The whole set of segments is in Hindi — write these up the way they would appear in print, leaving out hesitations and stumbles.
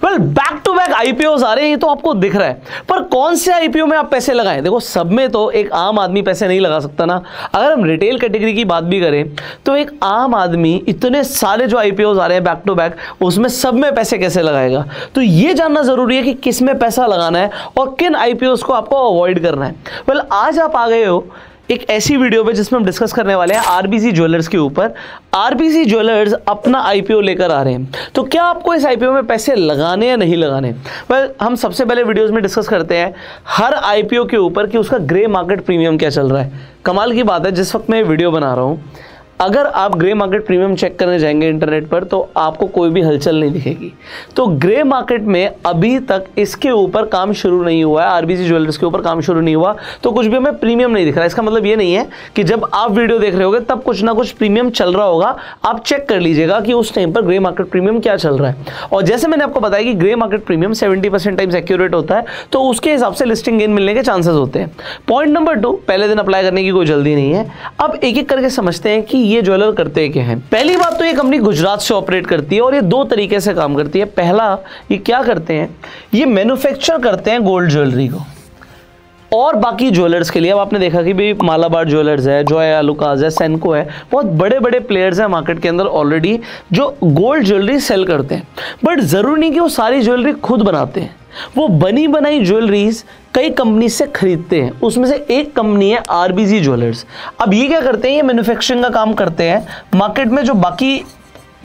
Well back to back IPO आ रहे हैं, ये तो आपको दिख रहा है, पर कौन से आईपीओ में आप पैसे लगाएं? देखो सब में तो एक आम आदमी पैसे नहीं लगा सकता ना। अगर हम रिटेल कैटेगरी की बात भी करें तो एक आम आदमी इतने सारे जो आईपीओ आ रहे हैं बैक टू बैक, उसमें सब में पैसे कैसे लगाएगा? तो ये जानना जरूरी है कि किस में पैसा लगाना है और किन आईपीओ को आपको अवॉइड करना है। वेल आज आप आ गए हो एक ऐसी वीडियो पे जिसमें हम डिस्कस करने वाले हैं आरबीसी ज्वेलर्स के ऊपर। आरबीसी ज्वेलर्स अपना आईपीओ लेकर आ रहे हैं, तो क्या आपको इस आईपीओ में पैसे लगाने या नहीं लगाने? वेल हम सबसे पहले वीडियोस में डिस्कस करते हैं हर आईपीओ के ऊपर कि उसका ग्रे मार्केट प्रीमियम क्या चल रहा है। कमाल की बात है, जिस वक्त मैं वीडियो बना रहा हूँ, अगर आप ग्रे मार्केट प्रीमियम चेक करने जाएंगे इंटरनेट पर तो आपको कोई भी हलचल नहीं दिखेगी। तो ग्रे मार्केट में अभी तक इसके ऊपर काम शुरू नहीं हुआ है, आरबीसी ज्वेलर्स के ऊपर काम शुरू नहीं हुआ, तो कुछ भी हमें प्रीमियम नहीं दिख रहा। इसका मतलब ये नहीं है कि जब आप वीडियो देख रहे होगे तब कुछ ना कुछ प्रीमियम चल रहा होगा। आप चेक कर लीजिएगा कि उस टाइम पर ग्रे मार्केट प्रीमियम क्या चल रहा है। और जैसे मैंने आपको बताया कि grey market premium 70% times accurate होता है, तो उसके हिसाब से लिस्टिंग गेन मिलने के चांसेस होते हैं। पॉइंट नंबर 2, पहले दिन अप्लाई करने की कोई जल्दी नहीं है। अब एक एक करके समझते हैं कि ये ज्वेलर करते क्या है। पहली बात तो ये कंपनी गुजरात से ऑपरेट करती है और ये दो तरीके से काम करती है। पहला, ये क्या करते हैं, ये मैन्युफैक्चर करते हैं गोल्ड ज्वेलरी को और बाकी ज्वेलर्स के लिए। अब आपने देखा कि भाई मालाबार ज्वेलर्स है, जॉय आलुकास है, सेनको है, बहुत बड़े बड़े प्लेयर्स हैं मार्केट के अंदर ऑलरेडी जो गोल्ड ज्वेलरी सेल करते हैं। बट जरूरी नहीं कि वो सारी ज्वेलरी खुद बनाते हैं, वो बनी बनाई ज्वेलरीज कई कंपनी से खरीदते हैं। उसमें से एक कंपनी है आरबीसी ज्वेलर्स। अब ये क्या करते हैं, ये मैन्युफैक्चरिंग का काम करते हैं मार्केट में जो बाकी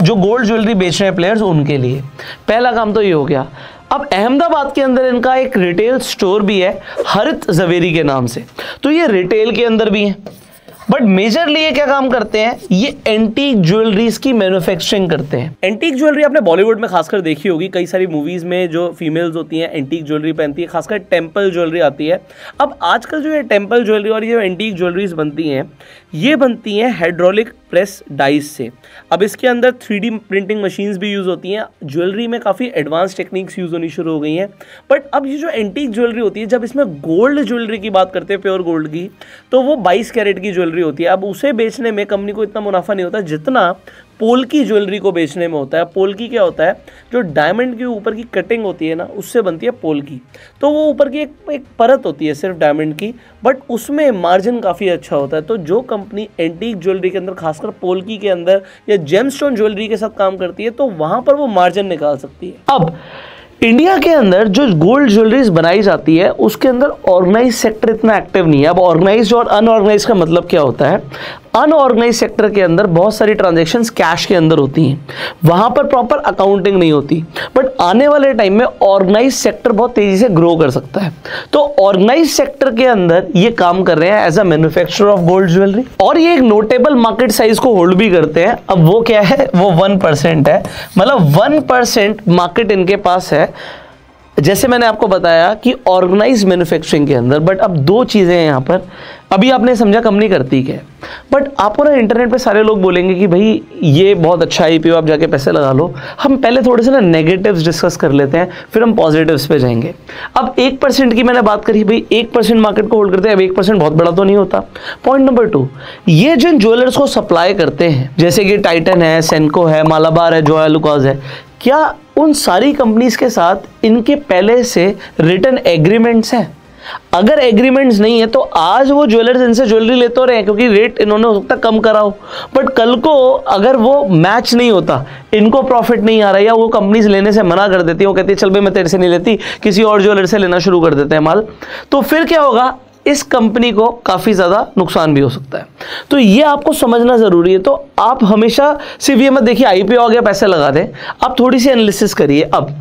जो गोल्ड ज्वेलरी बेच रहे हैं प्लेयर्स उनके लिए। पहला काम तो ये हो गया। अब अहमदाबाद के अंदर इनका एक रिटेल स्टोर भी है हरित जवेरी के नाम से, तो ये रिटेल के अंदर भी है। बट मेजरली ये क्या काम करते हैं, ये एंटीक ज्वेलरीज की मैन्युफैक्चरिंग करते हैं। एंटीक ज्वेलरी आपने बॉलीवुड में खासकर देखी होगी, कई सारी मूवीज में जो फीमेल्स होती हैं एंटीक ज्वेलरी पहनती है, खासकर टेम्पल ज्वेलरी आती है। अब आजकल जो ये टेम्पल ज्वेलरी और ये एंटीक ज्वेलरीज बनती हैं, ये बनती हैं हाइड्रोलिक प्रेस डाइस से। अब इसके अंदर 3D प्रिंटिंग मशीन्स भी यूज़ होती हैं। ज्वेलरी में काफ़ी एडवांस टेक्निक्स यूज़ होनी शुरू हो गई हैं। बट अब ये जो एंटीक ज्वेलरी होती है, जब इसमें गोल्ड ज्वेलरी की बात करते हैं, प्योर गोल्ड की, तो वो 22 कैरेट की ज्वेलरी होती है। अब उसे बेचने में कंपनी को इतना मुनाफा नहीं होता जितना पोल्की ज्वेलरी को बेचने में होता है। पोल्की क्या होता है, जो डायमंड के ऊपर की कटिंग होती है ना, उससे बनती है पोल्की। तो वो ऊपर की एक परत होती है सिर्फ डायमंड की, बट उसमें मार्जिन काफ़ी अच्छा होता है। तो जो कंपनी एंटीक ज्वेलरी के अंदर, खासकर पोल्की के अंदर या जेमस्टोन ज्वेलरी के साथ काम करती है, तो वहाँ पर वो मार्जिन निकाल सकती है। अब इंडिया के अंदर जो गोल्ड ज्वेलरीज बनाई जाती है उसके अंदर ऑर्गेनाइज सेक्टर इतना एक्टिव नहीं है। अब ऑर्गेनाइज और अनऑर्गेनाइज का मतलब क्या होता है, अनऑर्गेनाइज सेक्टर के अंदर बहुत सारी ट्रांजैक्शंस कैश के अंदर होती हैं, वहां पर प्रॉपर अकाउंटिंग नहीं होती। बट आने वाले टाइम में ऑर्गेनाइज सेक्टर बहुत तेजी से ग्रो कर सकता है, तो ऑर्गेनाइज सेक्टर के अंदर ये काम कर रहे हैं as a manufacturer of gold jewellery, और ये एक नोटेबल मार्केट साइज को होल्ड भी करते हैं। अब वो क्या है, वो 1% है, मतलब 1% मार्केट इनके पास है, जैसे मैंने आपको बताया कि ऑर्गेनाइज मैन्युफैक्चरिंग के अंदर। बट अब दो चीजें हैं यहाँ पर। अभी आपने समझा कंपनी करती क्या है, बट आपको ना इंटरनेट पे सारे लोग बोलेंगे कि भाई ये बहुत अच्छा आईपीओ, आप जाके पैसे लगा लो। हम पहले थोड़े से ना नेगेटिव्स डिस्कस कर लेते हैं, फिर हम पॉजिटिव्स पे जाएंगे। अब 1% की मैंने बात करी, भाई 1% मार्केट को होल्ड करते हैं। अब 1% बहुत बड़ा तो नहीं होता। पॉइंट नंबर 2, ये जिन ज्वेलर्स को सप्लाई करते हैं, जैसे कि टाइटन है, सेनको है, मालाबार है, जॉय आलुकास है, क्या उन सारी कंपनीज के साथ इनके पहले से रिटन एग्रीमेंट्स हैं? अगर एग्रीमेंट्स नहीं है तो आज वो ज्वेलर्स इनसे ज्वेलरी लेते हो रहे हैं क्योंकि रेट इन्होंने हो सकता कम करा हो, बट कल को अगर वो मैच नहीं होता, इनको प्रॉफिट नहीं आ रहा या वो कंपनीज लेने से मना कर देती है, वो कहती है चल भाई मैं तेरे से नहीं लेती, किसी और ज्वेलर से लेना शुरू कर देते हैं माल, तो फिर क्या होगा, इस कंपनी को काफी ज्यादा नुकसान भी हो सकता है। तो ये आपको समझना जरूरी है। तो आप हमेशा सिर्फ ये मत देखिए आईपीओ आ गया पैसे लगा दें, आप थोड़ी सी एनालिसिस करिए। अब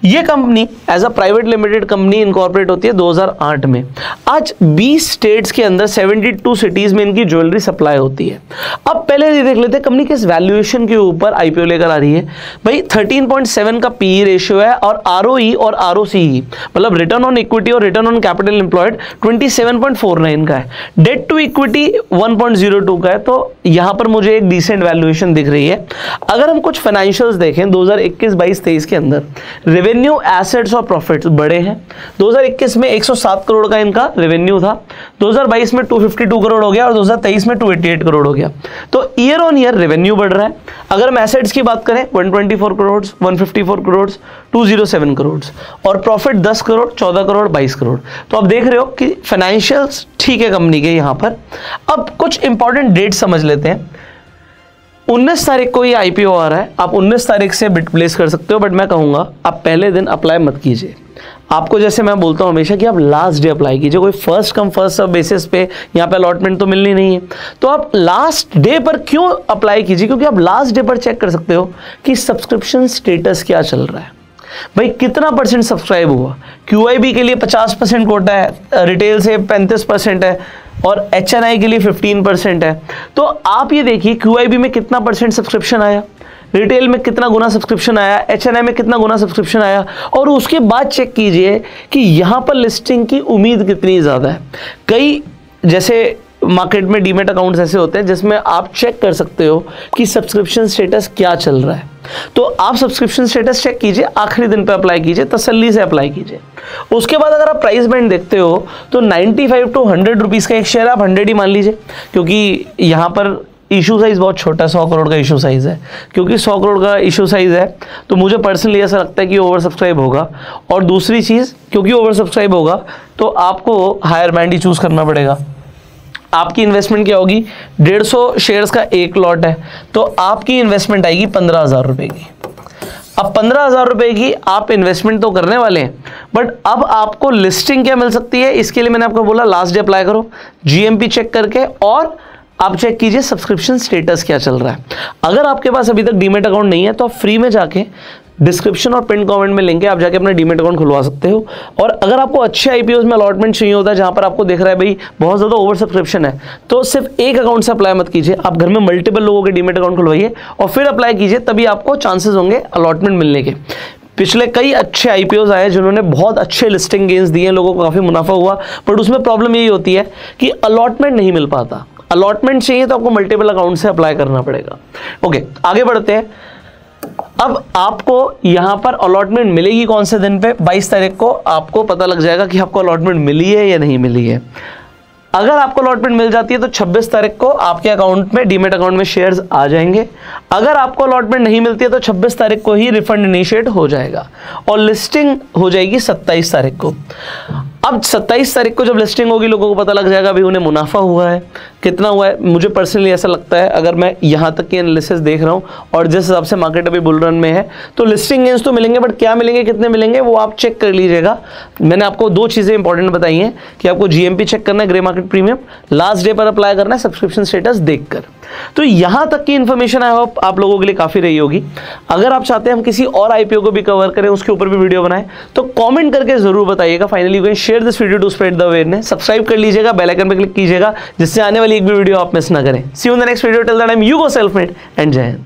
ये company as a private limited company incorporate होती है 2008 में। आज 20 स्टेट्स के अंदर 72 सिटीज में इनकी ज्वेलरी सप्लाई होती है। अब पहले ये देख लेते हैं कंपनी किस वैल्यूएशन के ऊपर आईपीओ लेकर आ रही है। भाई 13.7 का पीई रेशियो है और आरओई और आरओसीई मतलब रिटर्न ऑन इक्विटी और रिटर्न ऑन कैपिटल एम्प्लॉयड 27.49 का है। डेट टू इक्विटी 1.02 का है। तो यहां पर मुझे एक डिसेंट वैल्यूएशन दिख रही है। अगर हम कुछ फाइनेंशियल्स देखें 2021, 22, 23 के अंदर रेवेन्यू, एसेट्स और प्रॉफिट्स बड़े हैं। 2021 में 107 करोड़ का इनका रेवेन्यू था, 2022 में 252 करोड़ हो गया और 2023 में 288 करोड़ हो गया। तो ईयर ऑन ईयर रेवेन्यू बढ़ रहा है। अगर हम एसेट्स की बात करें 124 करोड़, 154 करोड़, 207 करोड़ और प्रॉफिट 10 करोड़, 14 करोड़, 22 करोड़। तो आप देख रहे हो कि फाइनेंशियल्स ठीक है कंपनी के यहाँ पर। अब कुछ इंपॉर्टेंट डेट समझ लेते हैं। 19 तारीख को ये आईपीओ आ रहा है, आप 19 तारीख से बिड प्लेस कर सकते हो, बट मैं कहूँगा आप पहले दिन अप्लाई मत कीजिए। आपको जैसे मैं बोलता हूँ हमेशा कि आप लास्ट डे अप्लाई कीजिए, कोई first come first serve basis पे यहाँ पे अलॉटमेंट तो मिलनी नहीं है। तो आप लास्ट डे पर क्यों अप्लाई कीजिए, क्योंकि आप लास्ट डे पर चेक कर सकते हो कि सब्सक्रिप्शन स्टेटस क्या चल रहा है, भाई कितना परसेंट सब्सक्राइब हुआ। QIB के लिए 50% कोटा है, रिटेल से 35% है और HNI के लिए 15% है। तो आप ये देखिए QIB में कितना परसेंट सब्सक्रिप्शन आया, रिटेल में कितना गुना सब्सक्रिप्शन आया, HNI में कितना गुना सब्सक्रिप्शन आया, और उसके बाद चेक कीजिए कि यहाँ पर लिस्टिंग की उम्मीद कितनी ज़्यादा है। कई जैसे मार्केट में डीमेट अकाउंट्स ऐसे होते हैं जिसमें आप चेक कर सकते हो कि सब्सक्रिप्शन स्टेटस क्या चल रहा है। तो आप सब्सक्रिप्शन स्टेटस चेक कीजिए, आखिरी दिन पे अप्लाई कीजिए, तसल्ली से अप्लाई कीजिए। उसके बाद अगर आप प्राइस बैंड देखते हो तो 95 to 100 रुपीज़ का एक शेयर आप 100 ही मान लीजिए, क्योंकि यहाँ पर इशू साइज़ बहुत छोटा है, 100 करोड़ का इशू साइज़ है। क्योंकि 100 करोड़ का इशू साइज़ है तो मुझे पर्सनली ऐसा लगता है कि ओवर सब्सक्राइब होगा। और दूसरी चीज़, क्योंकि ओवर सब्सक्राइब होगा तो आपको हायर बैंड ही चूज़ करना पड़ेगा। आपकी इन्वेस्टमेंट क्या होगी, 150 शेयर्स का एक लॉट है तो आपकी इन्वेस्टमेंट आएगी 15,000 रुपये की। अब 15,000 रुपये की आप इन्वेस्टमेंट तो करने वाले हैं, बट अब आपको लिस्टिंग क्या मिल सकती है, इसके लिए मैंने आपको बोला लास्ट डे अप्लाई करो, GMP चेक करके, और आप चेक कीजिए सब्सक्रिप्शन स्टेटस क्या चल रहा है। अगर आपके पास अभी तक डीमेट अकाउंट नहीं है तो आप फ्री में जाके डिस्क्रिप्शन और पिन कमेंट में लिंक है, आप जाके अपना डीमेट अकाउंट खुलवा सकते हो। और अगर आपको अच्छे आईपीओ में अलॉटमेंट चाहिए होता है जहां पर आपको दिख रहा है भाई बहुत ज़्यादा ओवर सब्सक्रिप्शन है, तो सिर्फ एक अकाउंट से अप्लाई मत कीजिए, आप घर में मल्टीपल लोगों के डीमेट अकाउंट खुलवाइए और फिर अप्लाई कीजिए, तभी आपको चांसेस होंगे अलॉटमेंट मिलने के। पिछले कई अच्छे आईपीओज आए जिन्होंने बहुत अच्छे लिस्टिंग गेन्स दिए, लोगों को काफ़ी मुनाफा हुआ, बट उसमें प्रॉब्लम यही होती है कि अलॉटमेंट नहीं मिल पाता। अलॉटमेंट चाहिए तो आपको मल्टीपल अकाउंट से अप्लाई करना पड़ेगा। ओके, आगे बढ़ते हैं। अब आपको यहां पर अलॉटमेंट मिलेगी कौन से दिन पे, 22 तारीख को आपको पता लग जाएगा कि आपको अलॉटमेंट मिली है या नहीं मिली है। अगर आपको अलॉटमेंट मिल जाती है तो 26 तारीख को आपके अकाउंट में, डीमेट अकाउंट में शेयर्स आ जाएंगे। अगर आपको अलॉटमेंट नहीं मिलती है तो 26 तारीख को ही रिफंड इनिशिएट हो जाएगा और लिस्टिंग हो जाएगी 27 तारीख को। अब 27 तारीख को जब लिस्टिंग होगी लोगों को पता लग जाएगा भी उन्हें मुनाफा हुआ है, कितना हुआ है। मुझे पर्सनली ऐसा लगता है, अगर मैं यहाँ तक की एनालिसिस देख रहा हूँ और जिस हिसाब से मार्केट अभी बुल रन में है, तो लिस्टिंग गेन्स तो मिलेंगे, बट क्या मिलेंगे, कितने मिलेंगे, वो आप चेक कर लीजिएगा। मैंने आपको दो चीज़ें इंपॉर्टेंट बताई हैं कि आपको GMP चेक करना है, grey market premium, last day पर अप्लाई करना है सब्सक्रिप्शन स्टेटस देखकर। तो यहाँ तक की इन्फॉर्मेशन आई होप आप लोगों के लिए काफ़ी रही होगी। अगर आप चाहते हैं हम किसी और IPO को भी कवर करें, उसके ऊपर भी वीडियो बनाएं, तो कमेंट करके जरूर बताइएगा। Finally you can share this video to spread the awareness. Subscribe कर लीजिएगा, बेल आइकन पर क्लिक कीजिएगा जिससे आने वाली एक भी वीडियो आप मिस ना करें। See you in the next video, till the time you go self made and जय हिंद।